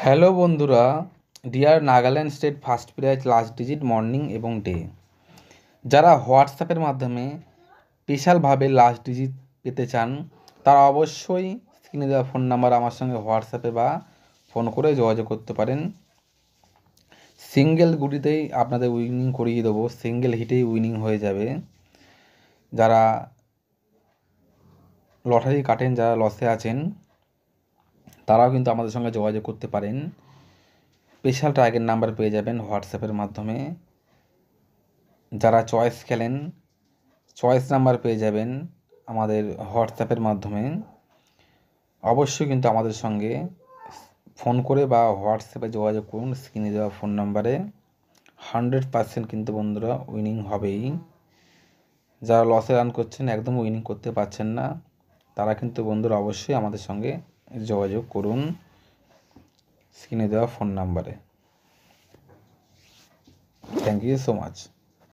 Hello বন্ধুরা, dear Nagaland state first prize last digit morning এবং day, যারা হোয়াটসঅ্যাপের মাধ্যমে স্পেশালভাবে লাস্ট ডিজিট পেতে চান তারা অবশ্যই স্ক্রিনে দেওয়া ফোন নাম্বার আমার সঙ্গে হোয়াটসঅ্যাপে বা ফোন করে যোগাযোগ করতে পারেন। সিঙ্গেল গুটিতেই আপনাদের উইনিং করিয়ে দেবো, সিঙ্গেল হিটেই উইনিং হয়ে যাবে। যারা লটারি কাটেন, যারা লসে আছেন, তারাও কিন্তু আমাদের সঙ্গে যোগাযোগ করতে পারেন। স্পেশাল টার্গেট নাম্বার পেয়ে যাবেন হোয়াটসঅ্যাপের মাধ্যমে। যারা চয়েস খেলেন, চয়েস নাম্বার পেয়ে যাবেন আমাদের হোয়াটসঅ্যাপের মাধ্যমে। অবশ্যই কিন্তু আমাদের সঙ্গে ফোন করে বা হোয়াটসঅ্যাপে যোগাযোগ করুন স্ক্রিনে দেওয়া ফোন নাম্বারে। 100% কিন্তু বন্ধুরা উইনিং হবেই। যারা লসে রান করছেন, একদম উইনিং করতে পারছেন না, তারা কিন্তু বন্ধুরা অবশ্যই আমাদের সঙ্গে যোগাযোগ করুন স্ক্রিনে দেওয়া ফোন নাম্বারে। Thank you so much.